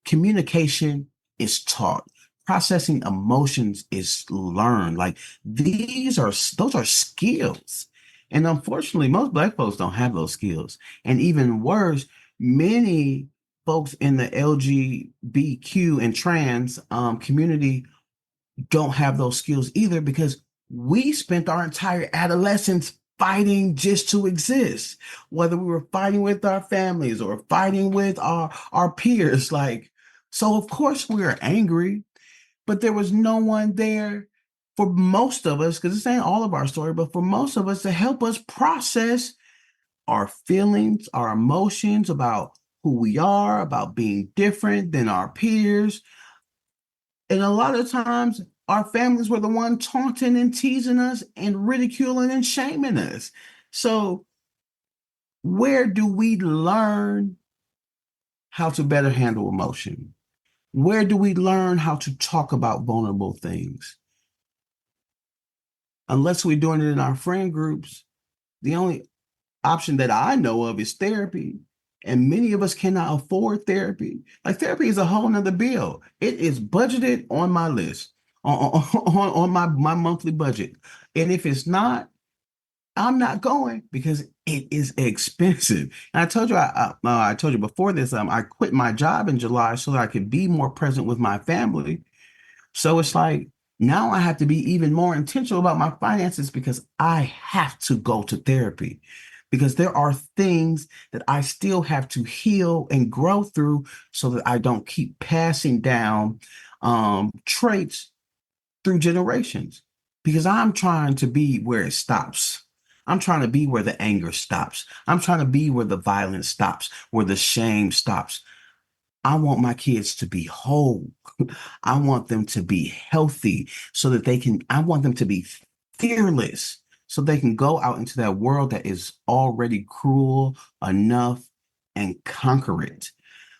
Communication is taught. Processing emotions is learned. Like those are skills. And unfortunately, most Black folks don't have those skills. And even worse, many folks in the LGBQ and trans community don't have those skills either because we spent our entire adolescence fighting just to exist, whether we were fighting with our families or fighting with our peers. So of course we are angry, but there was no one there for most of us, because this ain't all of our story, but for most of us to help us process our feelings, our emotions about who we are, about being different than our peers. And a lot of times our families were the one taunting and teasing us and ridiculing and shaming us. So where do we learn how to better handle emotion? Where do we learn how to talk about vulnerable things? Unless we're doing it in our friend groups, the only option that I know of is therapy. And many of us cannot afford therapy. Like therapy is a whole nother bill. It is budgeted on my list, on my monthly budget. And if it's not, I'm not going because it is expensive. And I told you, I told you before this, I quit my job in July so that I could be more present with my family. So it's like, now I have to be even more intentional about my finances because I have to go to therapy because there are things that I still have to heal and grow through so that I don't keep passing down traits through generations because I'm trying to be where it stops. I'm trying to be where the anger stops. I'm trying to be where the violence stops, where the shame stops. I want my kids to be whole. I want them to be healthy so that I want them to be fearless so they can go out into that world that is already cruel enough and conquer it.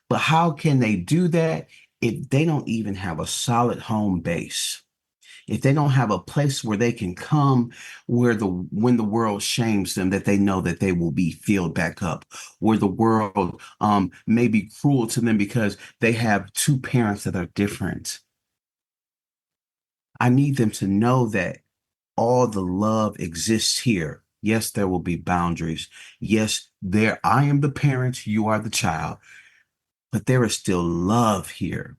But how can they do that if they don't even have a solid home base? if they don't have a place where they can come, where when the world shames them, that they know that they will be filled back up, where the world may be cruel to them because they have two parents that are different. I need them to know that all the love exists here. Yes, there will be boundaries. Yes, I am the parent, you are the child, but there is still love here.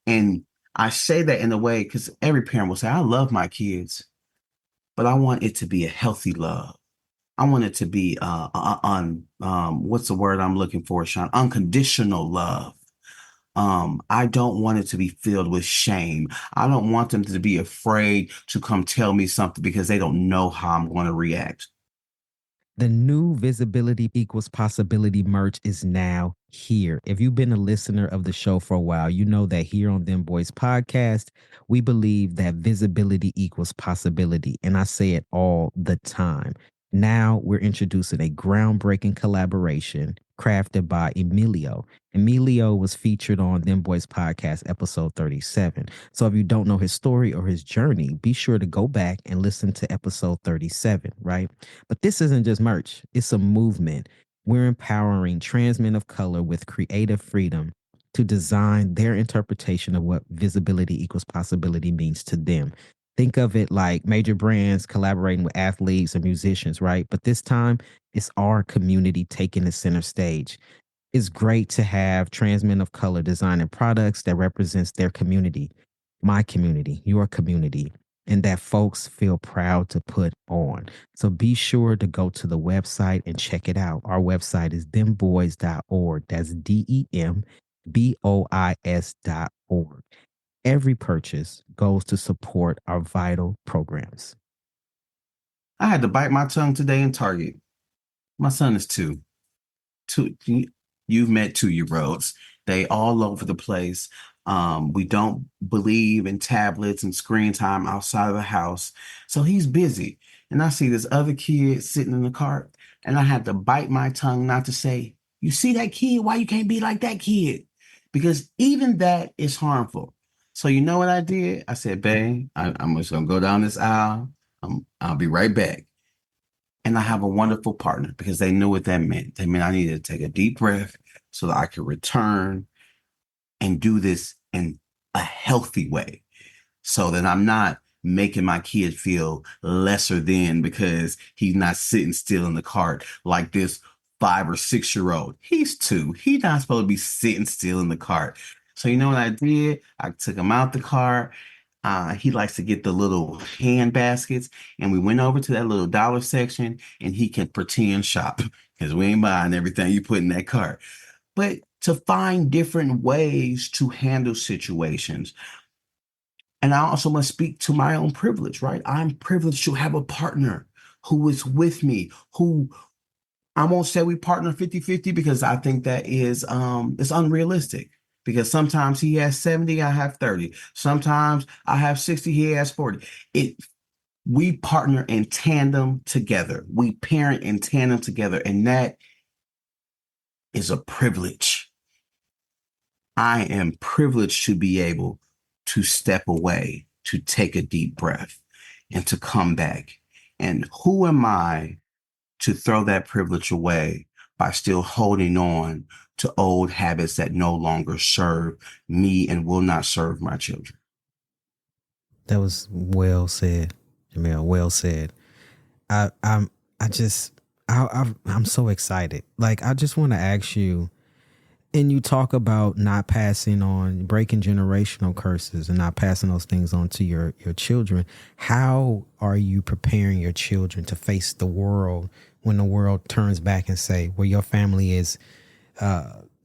And I say that in a way because every parent will say, I love my kids, but I want it to be a healthy love. I want it to be what's the word I'm looking for, Sean? Unconditional love. I don't want it to be filled with shame. I don't want them to be afraid to come tell me something because they don't know how I'm going to react. The new Visibility Equals Possibility merch is now here. If you've been a listener of the show for a while, you know that here on Dem Bois Podcast, we believe that visibility equals possibility. And I say it all the time. Now we're introducing a groundbreaking collaboration crafted by Emilio. Emilio was featured on Dem Bois Podcast episode 37. So if you don't know his story or his journey, be sure to go back and listen to episode 37, right? But this isn't just merch, it's a movement. We're empowering trans men of color with creative freedom to design their interpretation of what visibility equals possibility means to them. Think of it like major brands collaborating with athletes and musicians, right? But this time, it's our community taking the center stage. It's great to have trans men of color designing products that represents their community, my community, your community, and that folks feel proud to put on. So be sure to go to the website and check it out. Our website is dembois.org. That's DEMBOIS.org. Every purchase goes to support our vital programs. I had to bite my tongue today in Target. My son is two. You've met 2-year-olds. They all over the place. We don't believe in tablets and screen time outside of the house. So he's busy. And I see this other kid sitting in the cart, and I had to bite my tongue not to say, you see that kid? Why you can't be like that kid? Because even that is harmful. So you know what I did? I said, babe, I'm just going to go down this aisle. I'll be right back. And I have a wonderful partner because they knew what that meant. They meant I needed to take a deep breath so that I could return and do this in a healthy way so that I'm not making my kid feel lesser than because he's not sitting still in the cart like this 5 or 6-year-old. He's 2. He's not supposed to be sitting still in the cart. So you know what I did? I took him out the car. He likes to get the little hand baskets, and we went over to that little dollar section, and he can pretend shop because we ain't buying everything you put in that cart. But to find different ways to handle situations. And I also must speak to my own privilege, right? I'm privileged to have a partner who is with me, who I won't say we partner 50-50 because I think that is it's unrealistic. Because sometimes he has 70, I have 30. Sometimes I have 60, he has 40. We partner in tandem together. We parent in tandem together. And that is a privilege. I am privileged to be able to step away, to take a deep breath, and to come back. And who am I to throw that privilege away by still holding on to old habits that no longer serve me and will not serve my children? That was well said, Jamil. Well said. I'm so excited. Like, I just want to ask you, and you talk about not passing on, breaking generational curses and not passing those things on to your children. How are you preparing your children to face the world when the world turns back and say, well, your family is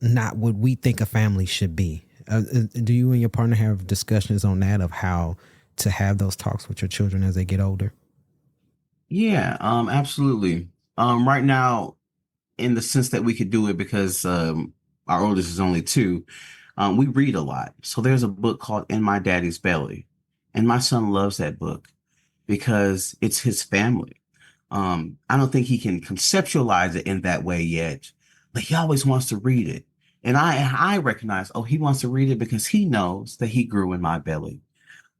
not what we think a family should be? Do you and your partner have discussions on that, of how to have those talks with your children as they get older? Yeah, absolutely. Right now, in the sense that we could do it because our oldest is only 2, we read a lot. So there's a book called In My Daddy's Belly. And my son loves that book because it's his family. I don't think he can conceptualize it in that way yet, but he always wants to read it. And I recognize, he wants to read it because he knows that he grew in my belly.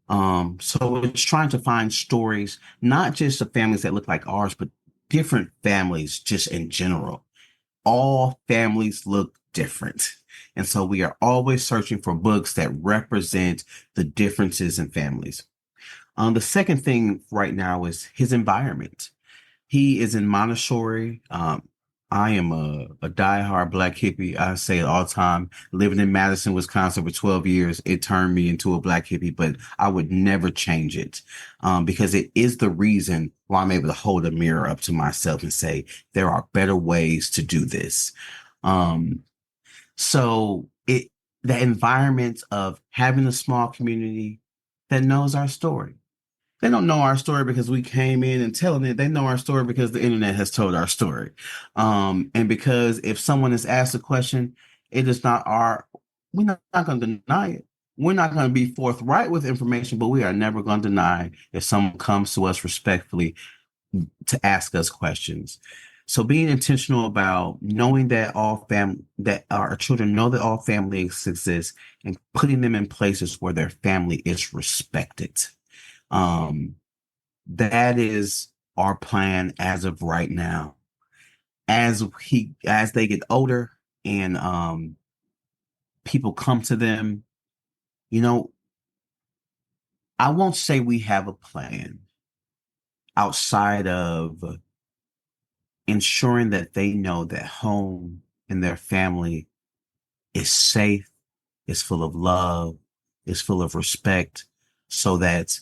So it's trying to find stories, not just of families that look like ours, but different families just in general. All families look different. And so we are always searching for books that represent the differences in families. The second thing right now is his environment. He is in Montessori. I am a diehard Black hippie. I say it all the time. Living in Madison, Wisconsin for 12 years, it turned me into a Black hippie, but I would never change it because it is the reason why I'm able to hold a mirror up to myself and say, there are better ways to do this. So the environment of having a small community that knows our story. They don't know our story because we came in and telling it. They know our story because the internet has told our story. And because if someone is asked a question, it is not we're not going to deny it. We're not going to be forthright with information, but we are never going to deny if someone comes to us respectfully to ask us questions. So being intentional about knowing that that our children know that all families exist and putting them in places where their family is respected. That is our plan as of right now. As they get older and people come to them, I won't say we have a plan outside of ensuring that they know that home and their family is safe, is full of love, is full of respect, so that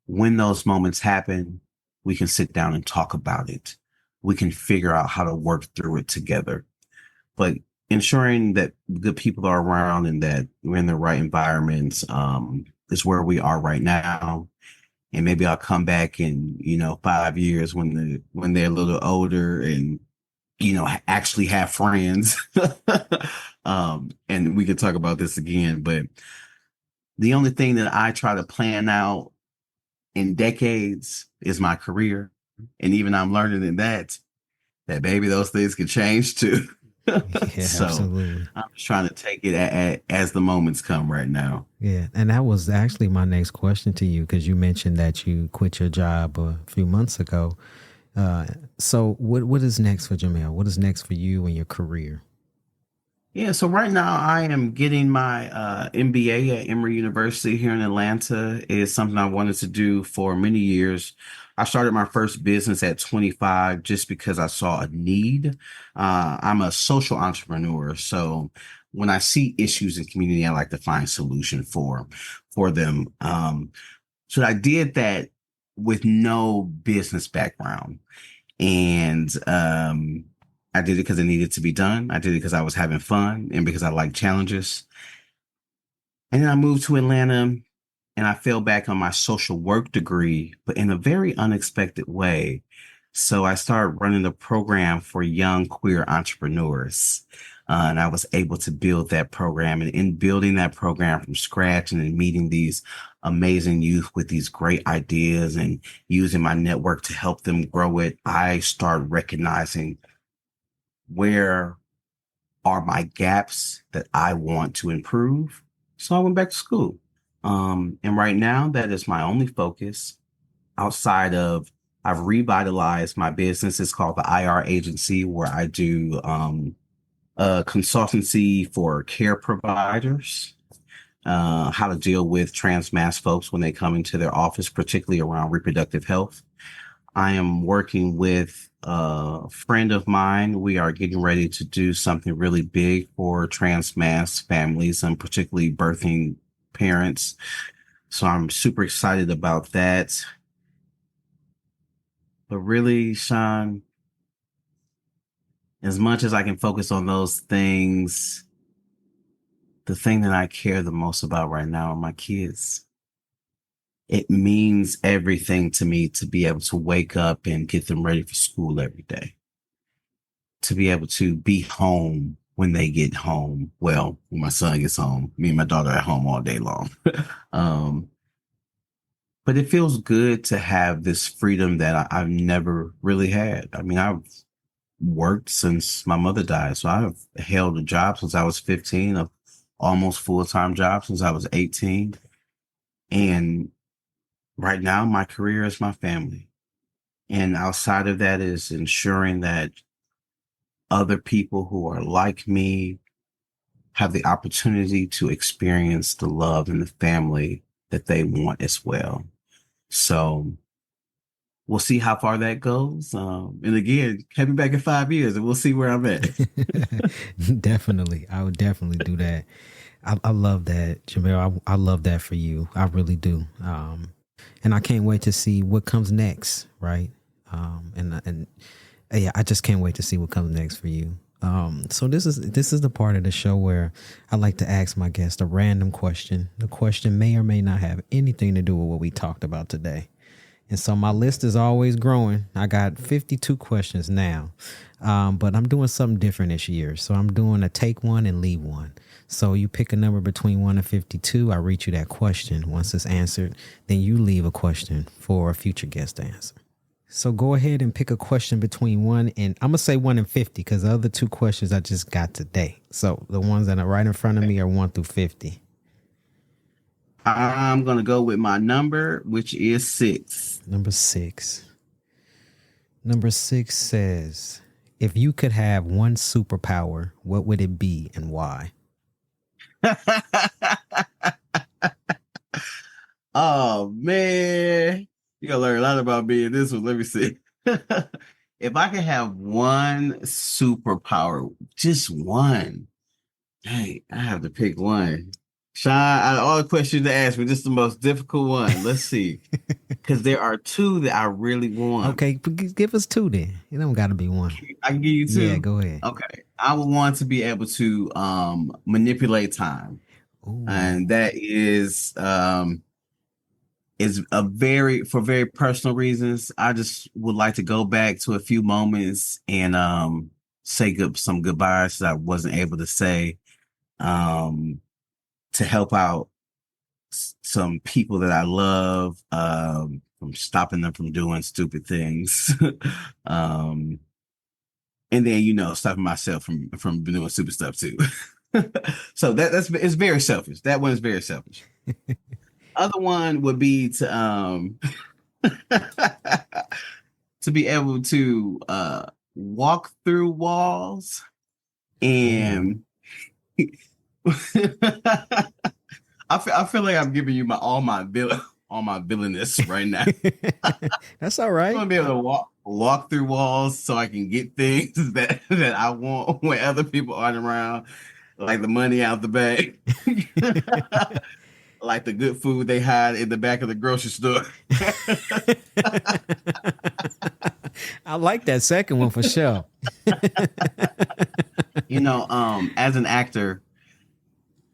when those moments happen, we can sit down and talk about it. We can figure out how to work through it together. But ensuring that good people are around and that we're in the right environments is where we are right now. And maybe I'll come back in, 5 years when they're a little older and, actually have friends. And we can talk about this again. But the only thing that I try to plan out in decades is my career. And even I'm learning in that baby, those things can change too. Yeah, So absolutely. I'm just trying to take it as the moments come right now. Yeah. And that was actually my next question to you, because you mentioned that you quit your job a few months ago. So what is next for Jamel? What is next for you and your career? Yeah, so right now I am getting my MBA at Emory University here in Atlanta. It is something I wanted to do for many years. I started my first business at 25 just because I saw a need. I'm a social entrepreneur, so when I see issues in community, I like to find solution for them. So I did that with no business background, and I did it because it needed to be done. I did it because I was having fun and because I like challenges. And then I moved to Atlanta and I fell back on my social work degree, but in a very unexpected way. So I started running a program for young queer entrepreneurs. And I was able to build that program. And in building that program from scratch and in meeting these amazing youth with these great ideas and using my network to help them grow it, I started recognizing where are my gaps that I want to improve. So I went back to school. And right now that is my only focus outside of I've revitalized my business. It's called the IR agency, where I do consultancy for care providers, how to deal with trans mass folks when they come into their office, particularly around reproductive health. I am working with a friend of mine. We are getting ready to do something really big for trans mass families and particularly birthing parents. So I'm super excited about that. But really, Sean, as much as I can focus on those things, the thing that I care the most about right now are my kids. It means everything to me to be able to wake up and get them ready for school every day. To be able to be home when they get home. Well, when my son gets home, me and my daughter are at home all day long. But it feels good to have this freedom that I've never really had. I mean, I've worked since my mother died. So I've held a job since I was 15, a almost full-time job since I was 18. And right now, my career is my family. And outside of that is ensuring that other people who are like me have the opportunity to experience the love and the family that they want as well. So we'll see how far that goes. And again, have me back in 5 years and we'll see where I'm at. Definitely. I would definitely do that. I love that, Jamel. I love that for you. I really do. And I can't wait to see what comes next. Right. And yeah, I just can't wait to see what comes next for you. So this is the part of the show where I like to ask my guest a random question. The question may or may not have anything to do with what we talked about today. And so my list is always growing. I got 52 questions now, but I'm doing something different this year. So I'm doing a take one and leave one. So you pick a number between 1 and 52. I read you that question. Once it's answered, then you leave a question for a future guest to answer. So go ahead and pick a question between 1 and, I'm going to say 1 and 50 because the other 2 questions I just got today. So the ones that are right in front of me are 1 through 50. I'm going to go with my number, which is 6. Number 6. Number 6 says, if you could have one superpower, what would it be and why? Oh, man. You're going to learn a lot about me in this one. Let me see. If I could have one superpower, just one. Dang, I have to pick one. Sean, out of all the questions to ask me, this is the most difficult one. Let's see. Because there are 2 that I really want. Okay, give us 2 then. It don't got to be 1. I can give you 2? Yeah, go ahead. Okay. I would want to be able to manipulate time. Ooh. And that is for very personal reasons. I just would like to go back to a few moments and say some goodbyes that I wasn't able to say. To help out some people that I love, from stopping them from doing stupid things. And then, stopping myself from doing stupid stuff too. So it's very selfish. That one is very selfish. Other one would be to to be able to walk through walls and I feel like I'm giving you all my villainous right now. That's all right. I'm gonna be able to walk through walls so I can get things that I want when other people aren't around, like the money out the bag, like the good food they hide in the back of the grocery store. I like that second one for sure. As an actor,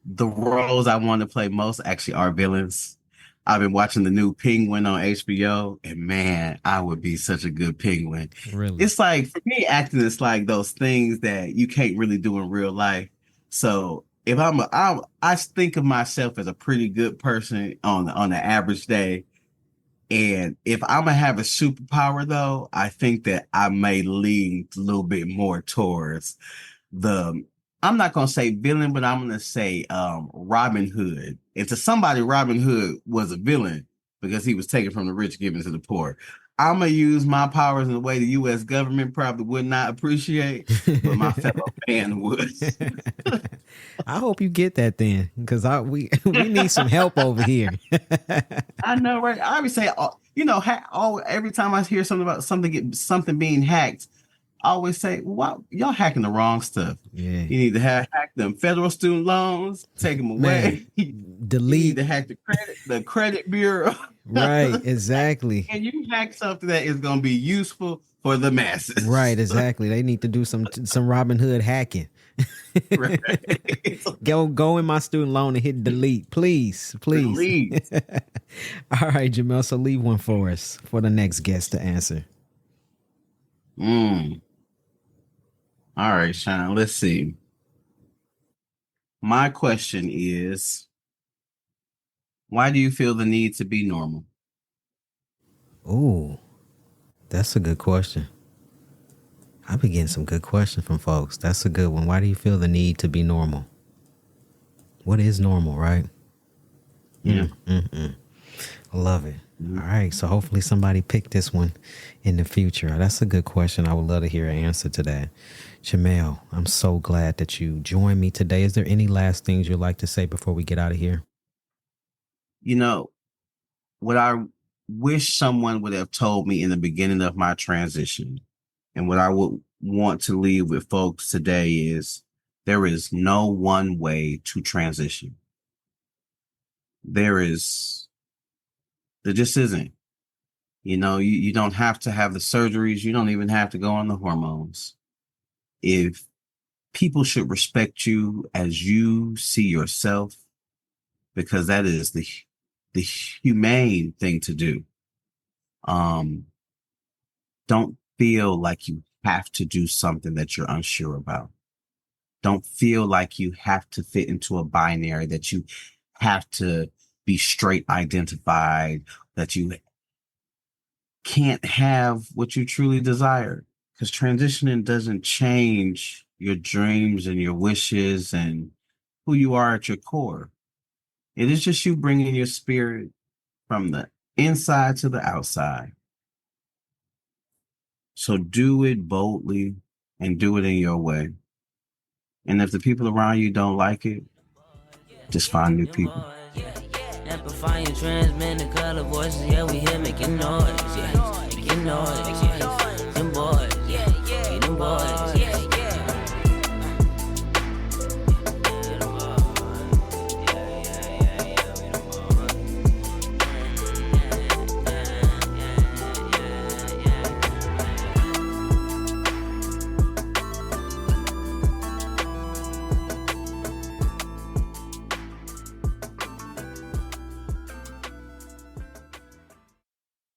the roles I want to play most actually are villains. I've been watching the new Penguin on HBO, and man, I would be such a good Penguin. Really? It's like, for me, acting is like those things that you can't really do in real life. So if I think of myself as a pretty good person on an average day. And if I'm gonna have a superpower, though, I think that I may lean a little bit more towards I'm not gonna say villain, but I'm gonna say Robin Hood. If to somebody Robin Hood was a villain because he was taken from the rich, given to the poor, I'm gonna use my powers in a way the U.S. government probably would not appreciate, but my fellow man would. I hope you get that then, because we need some help over here. I know, right? I always say, every time I hear something about something being hacked, I always say, well, y'all hacking the wrong stuff. Yeah. You need to hack them federal student loans, take them away. Delete. You need to hack the credit bureau. Right, exactly. And you hack something that is going to be useful for the masses. Right, exactly. They need to do some Robin Hood hacking. Right. Go in my student loan and hit delete, please. Delete. All right, Jamel. So leave one for us for the next guest to answer. All right, Sean, let's see. My question is, why do you feel the need to be normal? Ooh, that's a good question. I've been getting some good questions from folks. That's a good one. Why do you feel the need to be normal? What is normal, right? Yeah. Love it. All right. So hopefully somebody picked this one in the future. That's a good question. I would love to hear an answer to that. Jamel, I'm so glad that you joined me today. Is there any last things you'd like to say before we get out of here? You know, what I wish someone would have told me in the beginning of my transition, and what I would want to leave with folks today is there is no one way to transition. There just isn't. You know, you don't have to have the surgeries. You don't even have to go on the hormones. If people should respect you as you see yourself, because that is the humane thing to do. Don't feel like you have to do something that you're unsure about. Don't feel like you have to fit into a binary, that you have to be straight identified, that you can't have what you truly desire. Because transitioning doesn't change your dreams and your wishes and who you are at your core. It is just you bringing your spirit from the inside to the outside. So do it boldly and do it in your way. And if the people around you don't like it, just find new people. Amplifying trans men and color voices, yeah, we here making noise, yeah, making noise, yeah. Dem Bois, yeah, them boys.